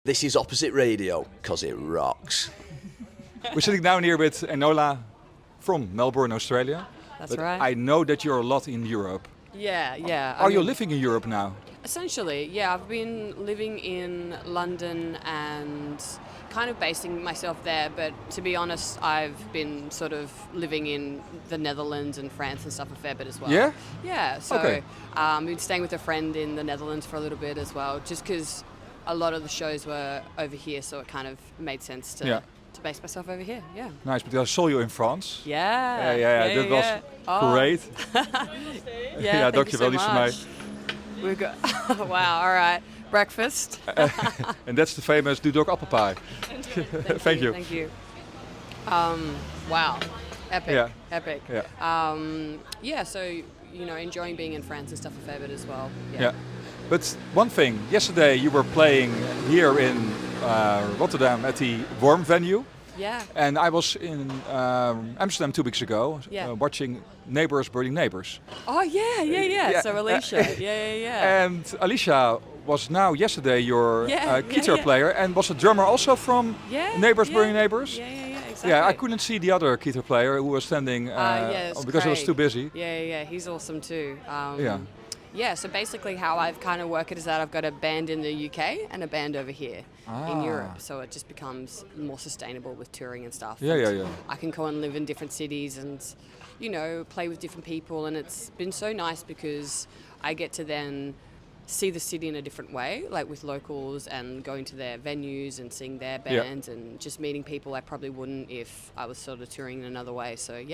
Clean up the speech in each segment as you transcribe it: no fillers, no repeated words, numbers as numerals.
This is Opposite Radio, because it rocks. We're sitting down here with ENOLA from Melbourne, Australia. That's but right. I know that you're a lot in Europe. Yeah. Are you living in Europe now? Essentially, yeah. I've been living in London and kind of basing myself there, but to be honest, I've been sort of living in the Netherlands and France and stuff a fair bit as well. Yeah? Yeah, so Okay. I've been staying with a friend in the Netherlands for a little bit as well, just because a lot of the shows were over here, so it kind of made sense to base myself over here, yeah. Nice, because I saw you in France. Yeah. That was great. Yeah, thank you so dankjewel, liefst van mij. much. We've got, wow, all right. Breakfast. And that's the famous Dudok Apple Pie. Thank you. Thank you. Wow. Epic. Yeah. Epic. Yeah. So, enjoying being in France and stuff a fair bit as well. Yeah. But one thing, yesterday you were playing here in Rotterdam at the WORM venue. Yeah. And I was in Amsterdam 2 weeks ago watching Neighbours Burning Neighbours. Oh, yeah. So Alicia, yeah. And Alicia was now yesterday your guitar yeah. player and was a drummer also from Neighbours Burning Neighbours. Yeah, exactly. Yeah, I couldn't see the other guitar player who was standing because I was too busy. Yeah, he's awesome too. Yeah, so basically how I've kind of worked it is that I've got a band in the UK and a band over here in Europe. So it just becomes more sustainable with touring and stuff. Yeah. I can go and live in different cities and, play with different people. And it's been so nice because I get to then see the city in a different way, like with locals and going to their venues and seeing their bands and just meeting people I probably wouldn't if I was sort of touring in another way. So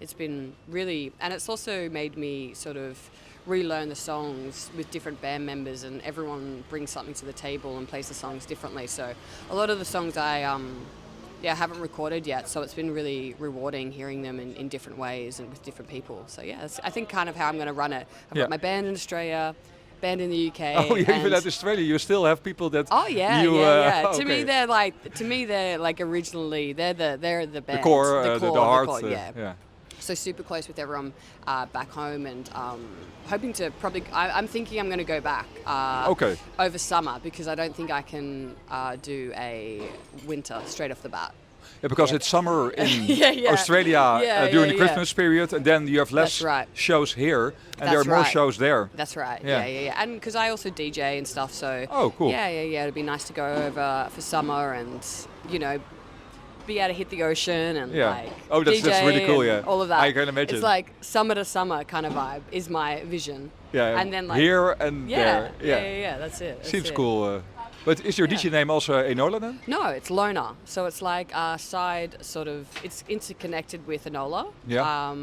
it's been really, and it's also made me sort of relearn the songs with different band members, and everyone brings something to the table and plays the songs differently. So a lot of the songs I haven't recorded yet, so it's been really rewarding hearing them in different ways and with different people. So that's, I think, kind of how I'm going to run it. I've got my band in Australia, band in the UK. Oh, even at Australia, you still have people that. Oh yeah. Okay. To me, they're like originally they're the band, the core, the heart. Yeah. So super close with everyone back home, and hoping to probably. I'm thinking I'm going to go back over summer because I don't think I can do a winter straight off the bat. Yeah, because it's summer in Australia during the Christmas period, and then you have less shows here, and there are more shows there. That's right. Yeah. And because I also DJ and stuff, so. Oh, cool. Yeah. It'd be nice to go over for summer and be able to hit the ocean and like that's really cool. Yeah, all of that. I can imagine. It's like summer to summer kind of vibe is my vision. Yeah, and then like here and there. Yeah. That's it. Seems cool. But is your DJ name also ENOLA then? No, it's Lona. So it's like a side sort of, it's interconnected with ENOLA. Yeah.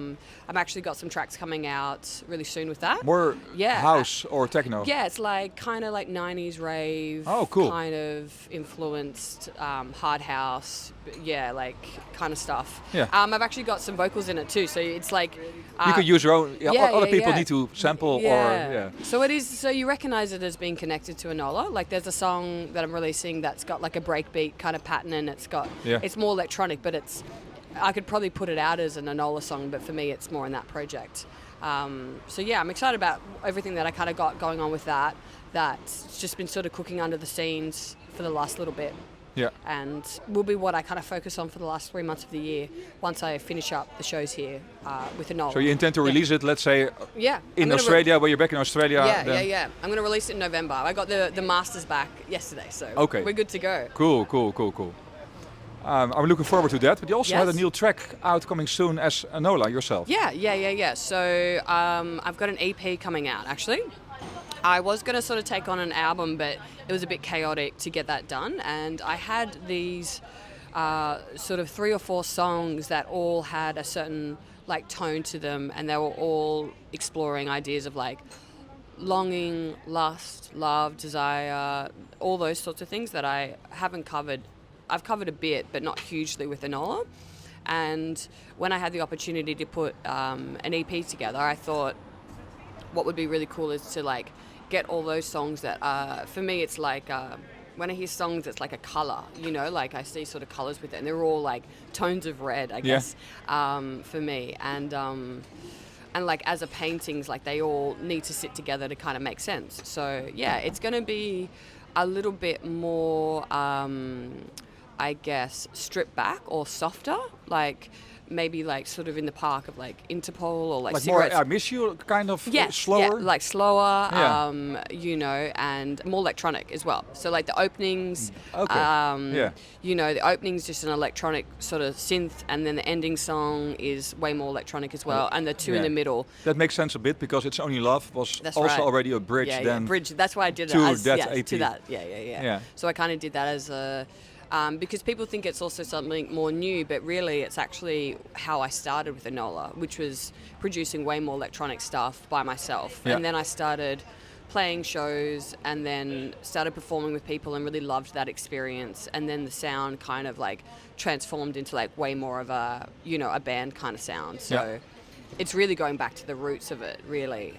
I've actually got some tracks coming out really soon with that. More house or techno? Yeah, it's like kind of like 90s rave. Oh, cool. Kind of influenced hard house. Yeah, like kind of stuff. Yeah. I've actually got some vocals in it too. So it's like... you could use your own... other people need to sample or... So it is... So you recognize it as being connected to ENOLA. Like there's a song that I'm releasing that's got like a breakbeat kind of pattern, and it's got... It's more electronic, but it's... I could probably put it out as an ENOLA song, but for me it's more in that project. I'm excited about everything that I kind of got going on with that. That's just been sort of cooking under the scenes for the last little bit. Yeah. And will be what I kind of focus on for the last 3 months of the year once I finish up the shows here with ENOLA. So you intend to release it, let's say, in I'm Australia, when you're back in Australia? Yeah. I'm going to release it in November. I got the masters back yesterday, so we're good to go. Cool. I'm looking forward to that, but you also had a new track out coming soon as ENOLA yourself. Yeah. So I've got an EP coming out, actually. I was going to sort of take on an album, but it was a bit chaotic to get that done. And I had these sort of 3 or 4 songs that all had a certain like tone to them, and they were all exploring ideas of like longing, lust, love, desire, all those sorts of things that I haven't covered. I've covered a bit, but not hugely with ENOLA. And when I had the opportunity to put an EP together, I thought what would be really cool is to like get all those songs that for me it's like when I hear songs it's like a color, like I see sort of colors with it, and they're all like tones of red, I guess, for me. And like as a paintings, like they all need to sit together to kind of make sense. So it's going to be a little bit more, I guess, stripped back or softer, like maybe like sort of in the park of like Interpol or like cigarettes. More I Miss You kind of slower? Yeah, like slower, you know, and more electronic as well. So like the openings, you know, the opening's just an electronic sort of synth, and then the ending song is way more electronic as well, and the two in the middle. That makes sense a bit, because It's Only Love was already a bridge bridge. That's why I did to it that EP. To that. Yeah. So I kind of did that as a... because people think it's also something more new, but really it's actually how I started with ENOLA, which was producing way more electronic stuff by myself. And then I started playing shows and then started performing with people and really loved that experience. And then the sound kind of like transformed into like way more of a, you know, a band kind of sound. So it's really going back to the roots of it, really.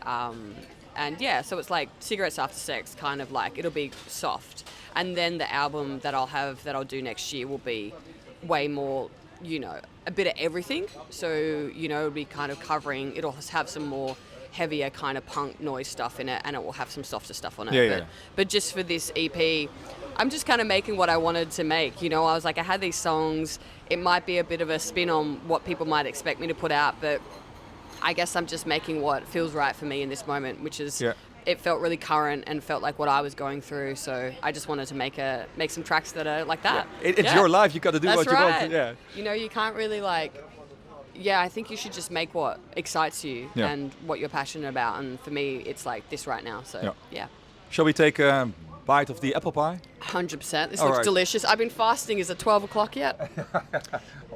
And yeah, so it's like Cigarettes After Sex, kind of like, it'll be soft. And then the album that I'll do next year will be way more, you know, a bit of everything. So, you know, it'll be kind of covering, it'll have some more heavier kind of punk noise stuff in it, and it will have some softer stuff on it. But just for this EP, I'm just kind of making what I wanted to make. You know, I was like, I had these songs, it might be a bit of a spin on what people might expect me to put out, but I guess I'm just making what feels right for me in this moment, which is it felt really current and felt like what I was going through. So I just wanted to make some tracks that are like that. It's your life. You got to do what you want. Yeah. You know, you can't really like. Yeah, I think you should just make what excites you and what you're passionate about. And for me, it's like this right now. So yeah. Shall we take a bite of the apple pie? 100%. This looks delicious. I've been fasting. Is it 12 o'clock yet?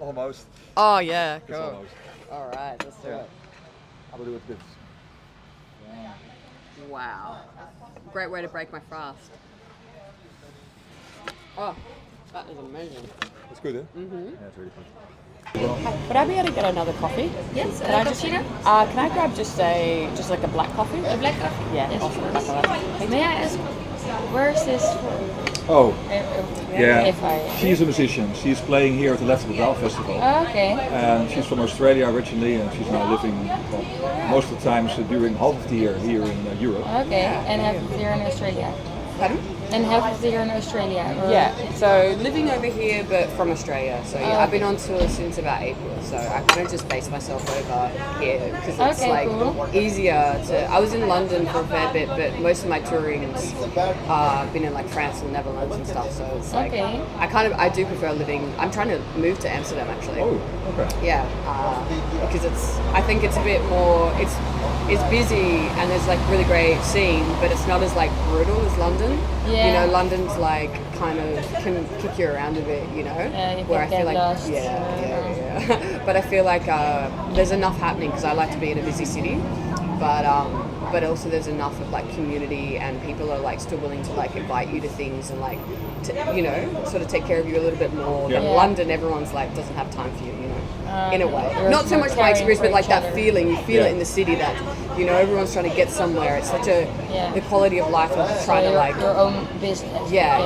Almost. Oh yeah. Cool. Almost. All right, let's do it. I will do it with. Wow. Great way to break my fast. Oh, that is amazing. It's good, eh? Mm-hmm. Yeah, it's really fun. Would I be able to get another coffee? Yes, can I grab just like a black coffee? A black coffee? Yeah. Yes, Awesome. of course. May I ask, where is this from? Oh, yeah. She's a musician. She's playing here at the Left of the Dial Festival. Oh, okay. And she's from Australia originally, and she's now living most of the times during half of the year here in Europe. Okay, and half of the year in Australia. Pardon? And half of the year in Australia? Or? Yeah, so living over here but from Australia. So I've been on tour since about April, so I kind of just base myself over here because it's easier to... I was in London for a fair bit, but most of my touring's been in like France and Netherlands and stuff, so it's like... I do prefer living... I'm trying to move to Amsterdam actually. Oh, okay. Yeah, because I think it's a bit more... It's busy and there's like really great scene, but it's not as like brutal as London. Yeah. You know, London's like kind of can kick you around a bit, you know. Where I feel like lost. But I feel like there's enough happening because I like to be in a busy city, but also there's enough of like community and people are like still willing to like invite you to things and like to, you know, sort of take care of you a little bit more. Than London, everyone's like doesn't have time for you, you know. In a way, not so much my experience, but like that feeling. You feel it in the city that, you know, everyone's trying to get somewhere. It's such a the quality of life of trying to like your own business. Yeah.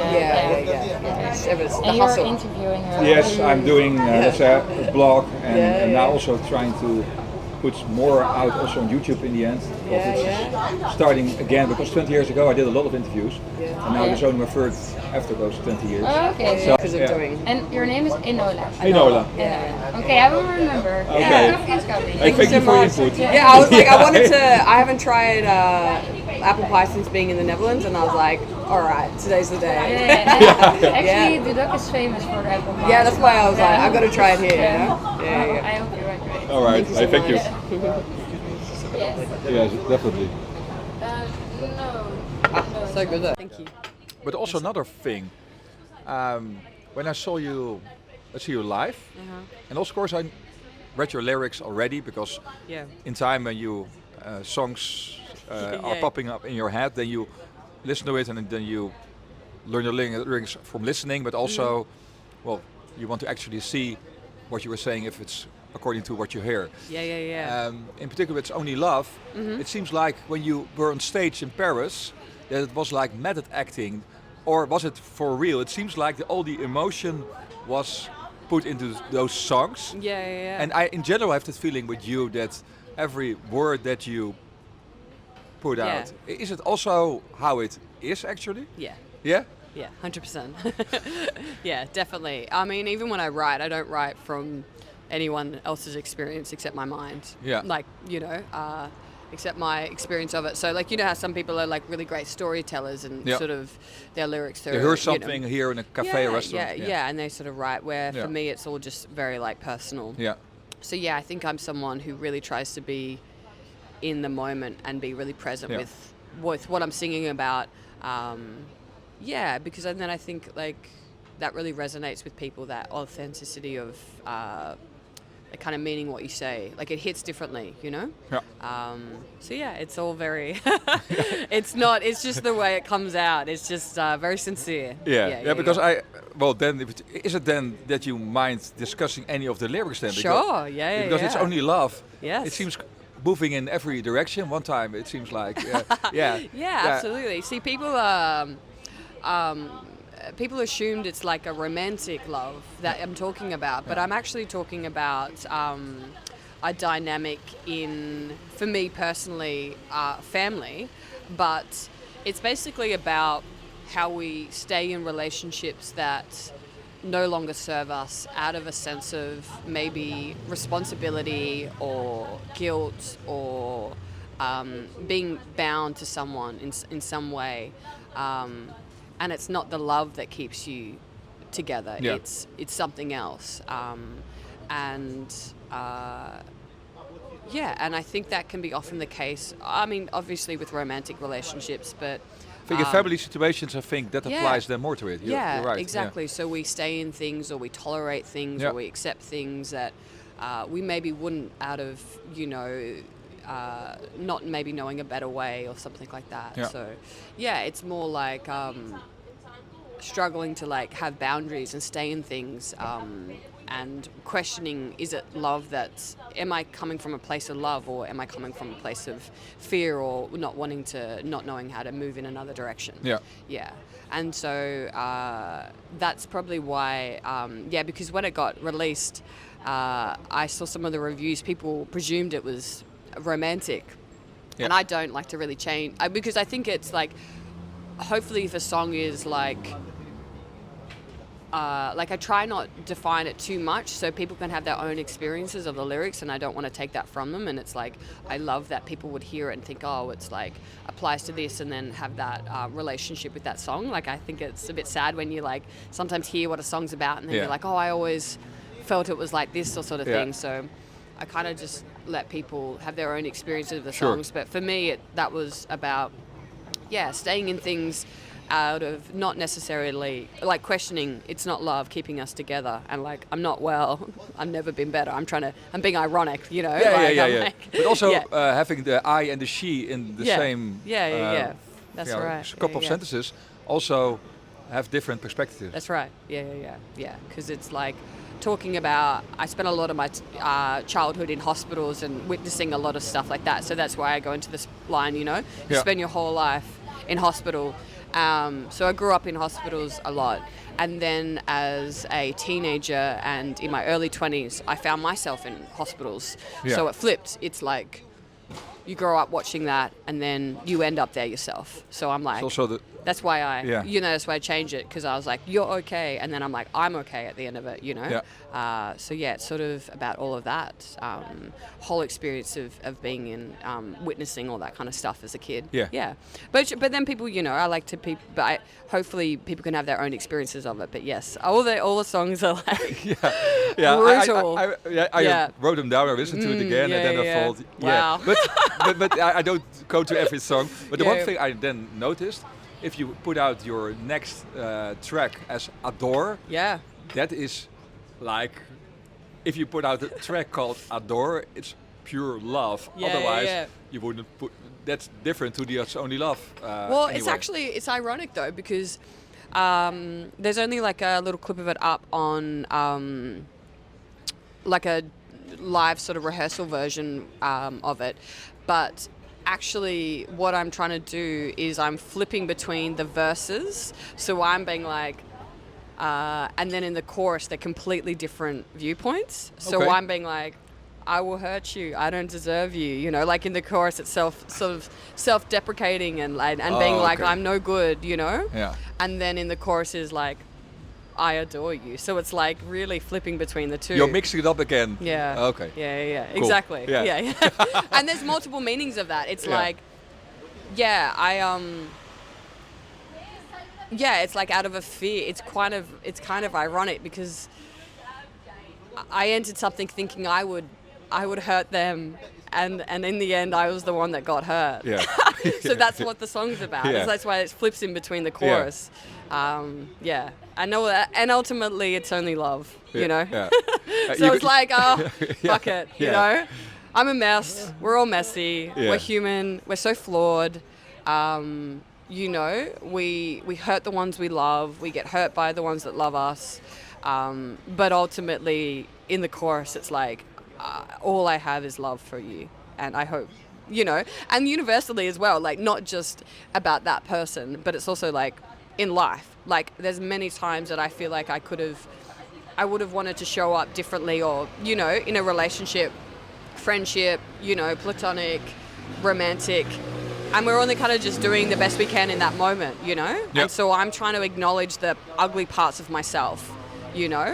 And you're interviewing her. Yes, I'm doing a blog and now also trying to put more out also on YouTube in the end. Starting again, because 20 years ago I did a lot of interviews, and now there's only my first after those 20 years. Oh, okay. So, and your name is ENOLA. ENOLA. Okay, I will remember. Okay. Thank you for your input. Yeah, I was like, I wanted to. I haven't tried apple pie since being in the Netherlands, and I was like, all right, today's the day. Actually, Dudok is famous for the apple pie. Yeah, that's why I was like, I've got to try it here. You know? I hope you're right. All right, thank you. Yes. Yes, definitely. No. So good. Thank you. But also another thing, when I saw you, live, and of course I read your lyrics already because in time when you songs are popping up in your head, then you listen to it and then you learn the lyrics from listening, but also, well, you want to actually see what you were saying if it's according to what you hear. In particular, It's Only Love. It seems like when you were on stage in Paris, that it was like method acting, or was it for real? It seems like all the emotion was put into those songs. And I, in general, have this feeling with you that every word that you put out, is it also how it is actually? Yeah. Yeah? Yeah, 100%. Yeah, definitely. I mean, even when I write, I don't write from anyone else's experience except my mind. Yeah. Like, except my experience of it. So, like, you know how some people are, like, really great storytellers and sort of their lyrics. They hear something here in a cafe or restaurant. Yeah, and they sort of write, where for me it's all just very, like, personal. Yeah. So, yeah, I think I'm someone who really tries to be in the moment and be really present with what I'm singing about. Because then I think, like, that really resonates with people, that authenticity of like kind of meaning what you say. Like, it hits differently, you know? Yeah. So yeah, it's all very, it's just the way it comes out. It's just very sincere. Because is it then that you mind discussing any of the lyrics then? Sure, Because it's only love. Yes. It seems moving in every direction. One time it seems like, absolutely. See, people assumed it's like a romantic love that I'm talking about, but I'm actually talking about a dynamic for me personally, family. But it's basically about how we stay in relationships that no longer serve us, out of a sense of maybe responsibility or guilt or being bound to someone in some way. And it's not the love that keeps you together. Yeah. It's something else. And I think that can be often the case. I mean, obviously with romantic relationships, but I think in family situations, I think that applies then more to it. You're right. Exactly. Yeah. So we stay in things, or we tolerate things, or we accept things that we maybe wouldn't, out of, not maybe knowing a better way or something like that. Yeah. So, it's more like struggling to, like, have boundaries and stay in things, and questioning, is it love am I coming from a place of love, or am I coming from a place of fear, or not knowing how to move in another direction? Yeah. Yeah. And so that's probably why, because when it got released, I saw some of the reviews, people presumed it was romantic. And I don't like to really change, because I think it's like, hopefully if a song is like I try not define it too much so people can have their own experiences of the lyrics, and I don't want to take that from them. And it's like, I love that people would hear it and think, oh, it's like applies to this, and then have that relationship with that song. Like, I think it's a bit sad when you, like, sometimes hear what a song's about and then you're like, oh, I always felt it was like this, or sort of thing. So I kind of just let people have their own experiences of the songs. But for me, that was about staying in things out of not necessarily, like, questioning, it's not love keeping us together, and, like, I'm not well, I've never been better, I'm being ironic, But also having the I and the she in the same that's right, couple of sentences also have different perspectives. That's right. Because it's like talking about, I spent a lot of my childhood in hospitals and witnessing a lot of stuff like that, so that's why I go into this line, you spend your whole life in hospital. So I grew up in hospitals a lot, and then as a teenager and in my early 20s, I found myself in hospitals. So it flipped. It's like you grow up watching that, and then you end up there yourself. So I'm like, that's why that's why I changed it, because I was like, you're okay, and then I'm like, I'm okay at the end of it, it's sort of about all of that whole experience of being in witnessing all that kind of stuff as a kid. But then people, I like to but hopefully people can have their own experiences of it. But yes, all the songs are like brutal. I wrote them down, I listened to it again, and then I thought, wow. But I don't go to every song. But the one thing I then noticed, if you put out your next track as Adore, that is like, if you put out a track called Adore, it's pure love. Otherwise, you wouldn't put. That's different to the It's Only Love. Well, anyway. It's ironic though, because there's only like a little clip of it up on like a live sort of rehearsal version of it, but actually what I'm trying to do is I'm flipping between the verses, so I'm being like and then in the chorus they're completely different viewpoints, so I'm being like, I will hurt you. I don't deserve you. You know, like in the chorus itself, sort of self-deprecating and being like, I'm no good, you know? Yeah. And then in the chorus is like, I adore you. So it's like really flipping between the two. You're mixing it up again. Yeah. Okay. Yeah. Cool. Exactly. Yeah. Yeah. And there's multiple meanings of that. It's like, it's like out of a fear. It's kind of ironic because I entered something thinking I would hurt them, and in the end I was the one that got hurt. Yeah. So that's what the song's about. Yeah. That's why it flips in between the chorus. Yeah. I know that, and ultimately it's only love, you know. Yeah. So it's like, fuck it, you know. I'm a mess. We're all messy. Yeah. We're human. We're so flawed. You know, we hurt the ones we love. We get hurt by the ones that love us. But ultimately, in the chorus, it's like, all I have is love for you. And I hope, you know, and universally as well, like not just about that person, but it's also like in life. Like there's many times that I feel like I would have wanted to show up differently, or, you know, in a relationship, friendship, you know, platonic, romantic. And we're only kind of just doing the best we can in that moment, you know? Yep. And so I'm trying to acknowledge the ugly parts of myself, you know?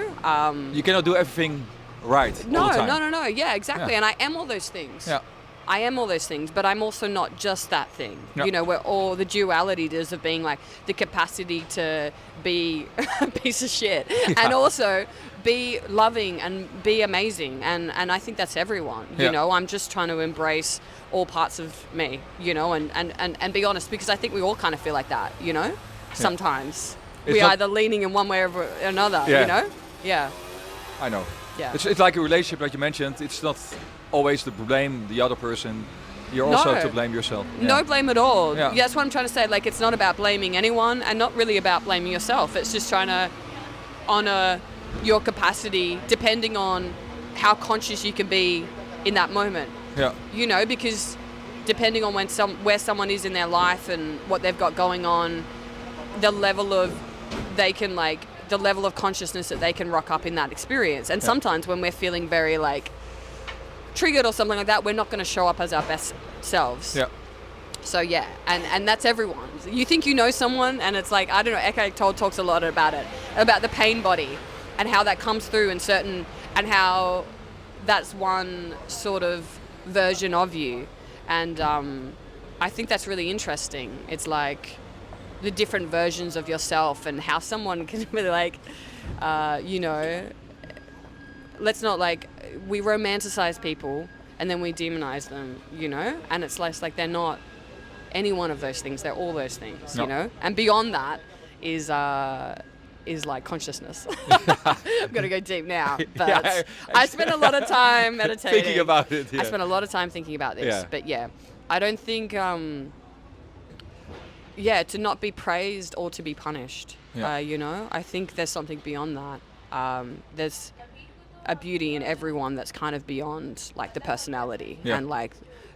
You cannot do everything right all the time. No. Yeah, exactly. Yeah. And I am all those things. Yeah. I am all those things, but I'm also not just that thing. Yeah. You know, we're all the duality does of being like the capacity to be a piece of shit and also be loving and be amazing. And I think that's everyone. You know, I'm just trying to embrace all parts of me, you know, and be honest, because I think we all kind of feel like that, you know, sometimes. It's we not either leaning in one way or another, you know? Yeah. I know. Yeah. It's like a relationship that you mentioned. It's not always to blame the other person. You're also to blame yourself. No blame at all. Yeah. That's what I'm trying to say. Like, it's not about blaming anyone and not really about blaming yourself. It's just trying to honor your capacity depending on how conscious you can be in that moment. Yeah. You know, because depending on where someone is in their life and what they've got going on, the level of consciousness that they can rock up in that experience. And sometimes when we're feeling very like triggered or something like that, we're not going to show up as our best selves. Yeah. So yeah, and that's everyone. You think you know someone, and it's like, I don't know, Eckhart Tolle talks a lot about it, about the pain body and how that comes through in certain, and how that's one sort of version of you. And I think that's really interesting. It's like the different versions of yourself and how someone can really like, you know, let's not like, we romanticize people and then we demonize them, you know, and it's like they're not any one of those things, they're all those things, you know, and beyond that is like consciousness. I'm going to go deep now, but I spent a lot of time meditating. Thinking about it. Yeah. I spent a lot of time thinking about this, but I don't think, to not be praised or to be punished, you know, I think there's something beyond that. There's a beauty in everyone that's kind of beyond like the personality and like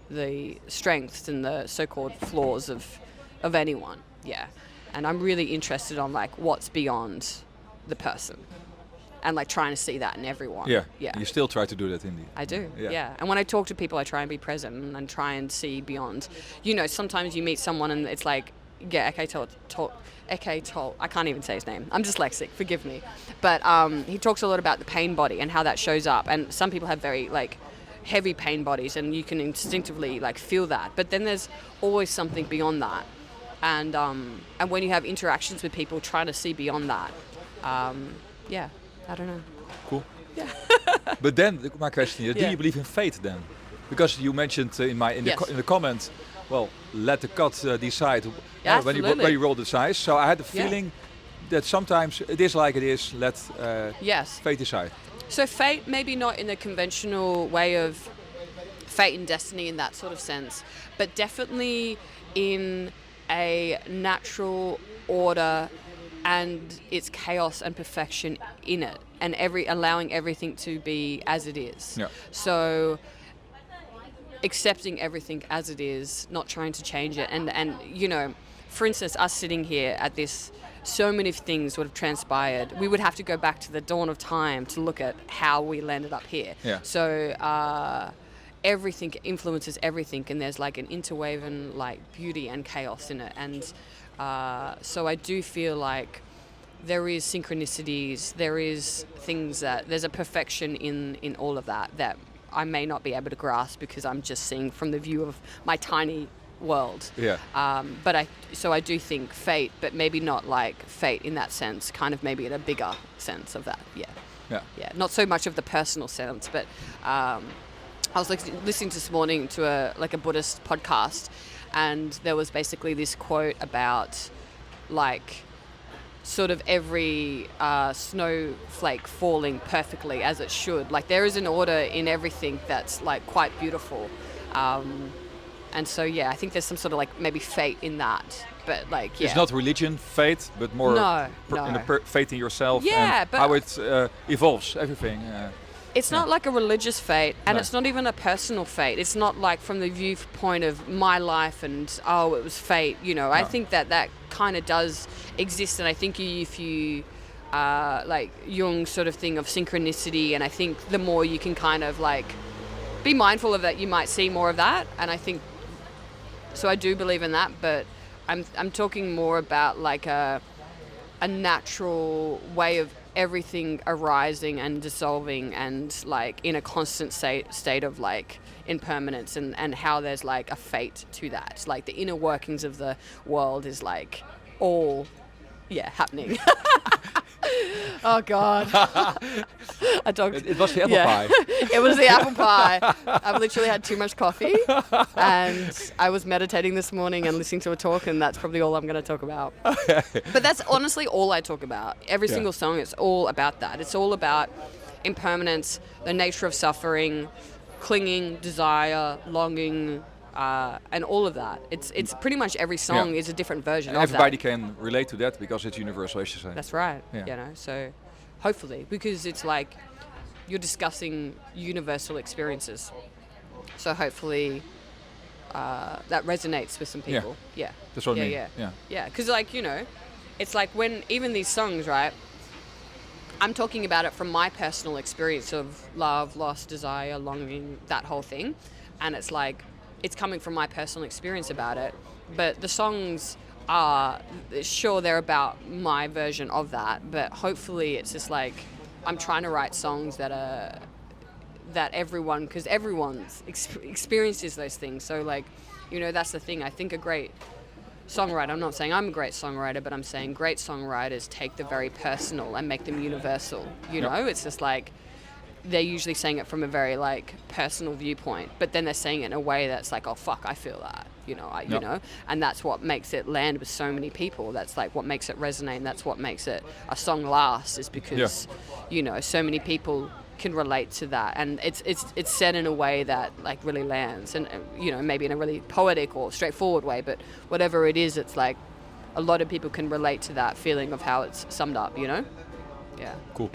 the strengths and the so-called flaws of anyone. Yeah. And I'm really interested on like what's beyond the person and like trying to see that in everyone. Yeah. You still try to do that indeed. I do. Yeah. And when I talk to people, I try and be present and try and see beyond. You know, sometimes you meet someone and it's like, Eckhart Tolle, I can't even say his name. I'm dyslexic, forgive me. But he talks a lot about the pain body and how that shows up. And some people have very like heavy pain bodies and you can instinctively like feel that. But then there's always something beyond that. And when you have interactions with people, try to see beyond that. I don't know. Cool. Yeah. But then my question is, do you believe in fate then? Because you mentioned in the comments, well, let the cut decide when you roll the dice. So I had the feeling that sometimes it is like it is. Let fate decide. So fate, maybe not in the conventional way of fate and destiny in that sort of sense, but definitely in a natural order and its chaos and perfection in it, and allowing everything to be as it is. Yeah. So accepting everything as it is, not trying to change it, and you know, for instance, us sitting here at this so many things would have transpired. We would have to go back to the dawn of time to look at how we landed up here. Yeah. So everything influences everything, and there's like an interwoven like beauty and chaos in it. And so I do feel like there is synchronicities, there is things that there's a perfection in all of that I may not be able to grasp because I'm just seeing from the view of my tiny world. Yeah. But I do think fate, but maybe not like fate in that sense, kind of maybe in a bigger sense of that. Yeah. Yeah. Yeah. Not so much of the personal sense, but I was listening this morning to a Buddhist podcast, and there was basically this quote about like sort of every snowflake falling perfectly as it should. Like there is an order in everything that's like quite beautiful. And so, yeah, I think there's some sort of like maybe fate in that. But like, yeah. It's not religion, fate, but more faith in yourself and how it evolves, everything. It's not like a religious fate, and it's not even a personal fate. It's not like from the viewpoint of my life and, oh, it was fate, you know. No. I think that kind of does exist, and I think if you, like Jung's sort of thing of synchronicity, and I think the more you can kind of like be mindful of that, you might see more of that, and I think, so I do believe in that, but I'm talking more about like a natural way of everything arising and dissolving and like in a constant state of like impermanence, and how there's like a fate to that. Like the inner workings of the world is like all happening. Oh God. It was the apple pie. It was the apple pie. I've literally had too much coffee, and I was meditating this morning and listening to a talk, and that's probably all I'm going to talk about. But that's honestly all I talk about. Every single song, it's all about that. It's all about impermanence, the nature of suffering, clinging, desire, longing, and all of that. It's pretty much every song is a different version and of everybody that. can relate to that because it's universal, as you say. That's right. Yeah. You know, so hopefully, because it's like you're discussing universal experiences. So hopefully that resonates with some people. Yeah. That's what I mean. Yeah, because like, you know, it's like when even these songs, right, I'm talking about it from my personal experience of love, loss, desire, longing, that whole thing. And it's like, it's coming from my personal experience about it. But the songs are, sure, they're about my version of that. But hopefully it's just like, I'm trying to write songs that everyone, because everyone's experiences those things. So like, you know, that's the thing. I think a great songwriter, I'm not saying I'm a great songwriter, but I'm saying great songwriters take the very personal and make them universal. You know, it's just like, they're usually saying it from a very like personal viewpoint, but then they're saying it in a way that's like, oh fuck, I feel that, you know, you know, and that's what makes it land with so many people. That's like what makes it resonate, and that's what makes it a song last, is because you know, so many people can relate to that, and it's said in a way that like really lands, and you know, maybe in a really poetic or straightforward way, but whatever it is, it's like a lot of people can relate to that feeling of how it's summed up, you know. Cool.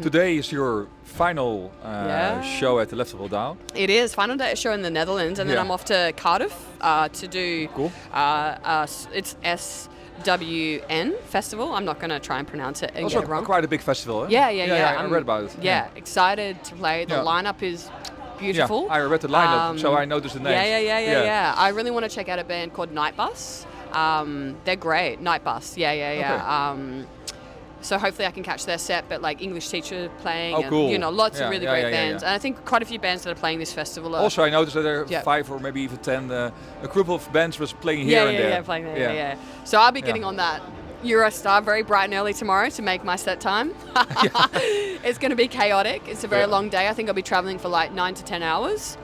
Today is your final show at the Left of Down. It is final day show in the Netherlands, and then I'm off to Cardiff to do it's SWN Festival. I'm not going to try and pronounce it and also get it wrong. Quite a big festival, eh? Yeah. I read about it. Yeah, excited to play. The lineup is beautiful. Yeah, I read the lineup, so I noticed the names. Yeah. I really want to check out a band called Night Bus. They're great. Night Bus. Okay. So hopefully I can catch their set, but like English teacher playing, and cool. you know, lots of really great bands. And I think quite a few bands that are playing this festival are... Also, I noticed that there are 5 or maybe even 10, a group of bands was playing here and there. Playing there, So I'll be getting on that Eurostar very bright and early tomorrow to make my set time. It's going to be chaotic. It's a very long day. I think I'll be traveling for like 9 to 10 hours.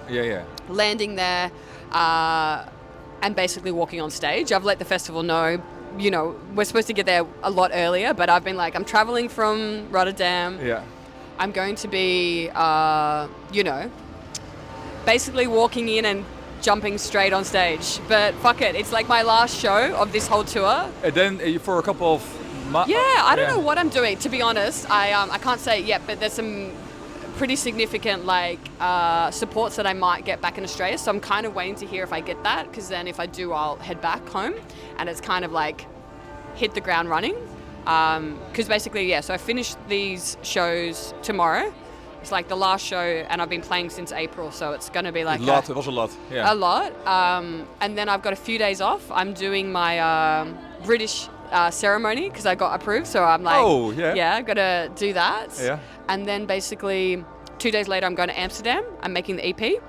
Landing there and basically walking on stage. I've let the festival know, you know, we're supposed to get there a lot earlier, but I've been like, I'm traveling from Rotterdam. I'm going to be, you know, basically walking in and jumping straight on stage. But fuck it, it's like my last show of this whole tour. And then for a couple of months. I don't know what I'm doing, to be honest. I can't say it yet, but there's some pretty significant like supports that I might get back in Australia. So I'm kind of waiting to hear if I get that, because then if I do, I'll head back home. And it's kind of like hit the ground running. Because basically, yeah, so I finished these shows tomorrow. It's like the last show, and I've been playing since April, so it's going to be like It was a lot. Yeah. a lot. And then I've got a few days off. I'm doing my British ceremony because I got approved, so I'm like, Oh, yeah. yeah, I've got to do that. Yeah. And then basically 2 days later, I'm going to Amsterdam. I'm making the EP.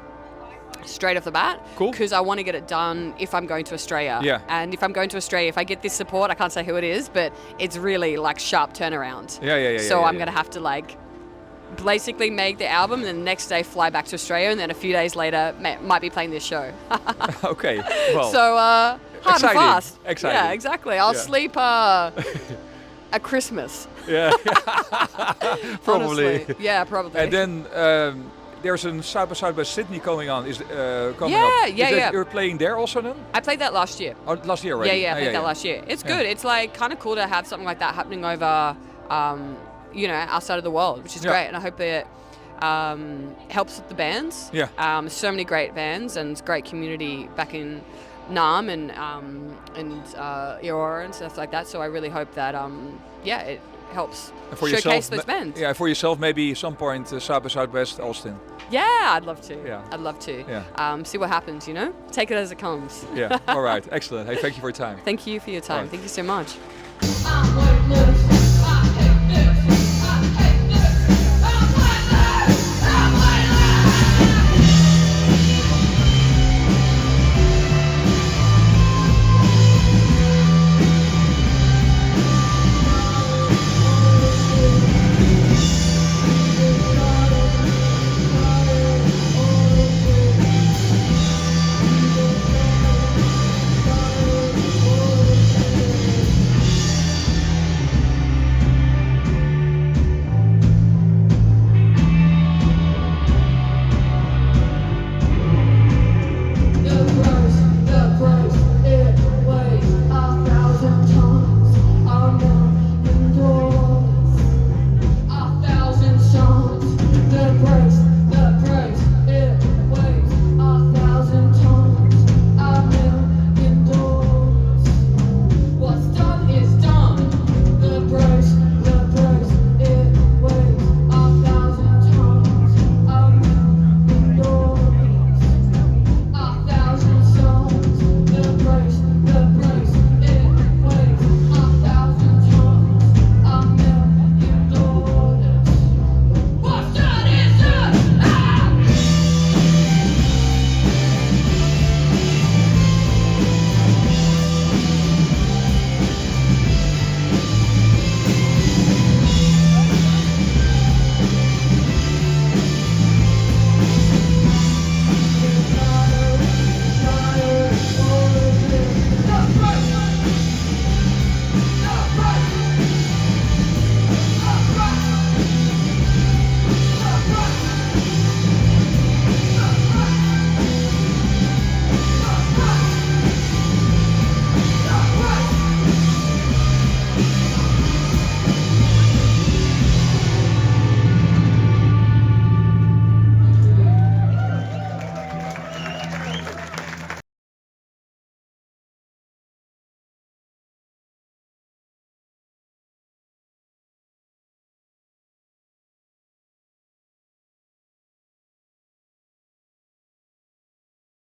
Straight off the bat, Cool. because I want to get it done if I'm going to Australia. Yeah. And if I'm going to Australia, if I get this support, I can't say who it is, but it's really like sharp turnaround. Yeah. So yeah, I'm going to have to like basically make the album and then the next day fly back to Australia, and then a few days later might be playing this show. Okay. Well. So hard Exciting. and fast. Exciting. Yeah, exactly. I'll Yeah. sleep at Christmas. yeah. Probably. Honestly. Yeah, probably. And then there's a South by Southwest Sydney coming on. Coming Yeah, up. yeah, Is that yeah. You're playing there also then? I played that last year. Oh, last year already. Yeah, I played that last year. It's good. It's like kind of cool to have something like that happening over, outside of the world, which is Yeah. great. And I hope that helps with the bands. Yeah. So many great bands and great community back in Naarm and Aurora and stuff like that. So I really hope that it helps And for showcase yourself, those bands. Yeah, for yourself maybe some point South by Southwest Austin. Yeah, I'd love to. Yeah. I'd love to. Yeah. See what happens. Take it as it comes. Yeah. All right. Excellent. Hey, thank you for your time. Thank you for your time. All right. Thank you so much.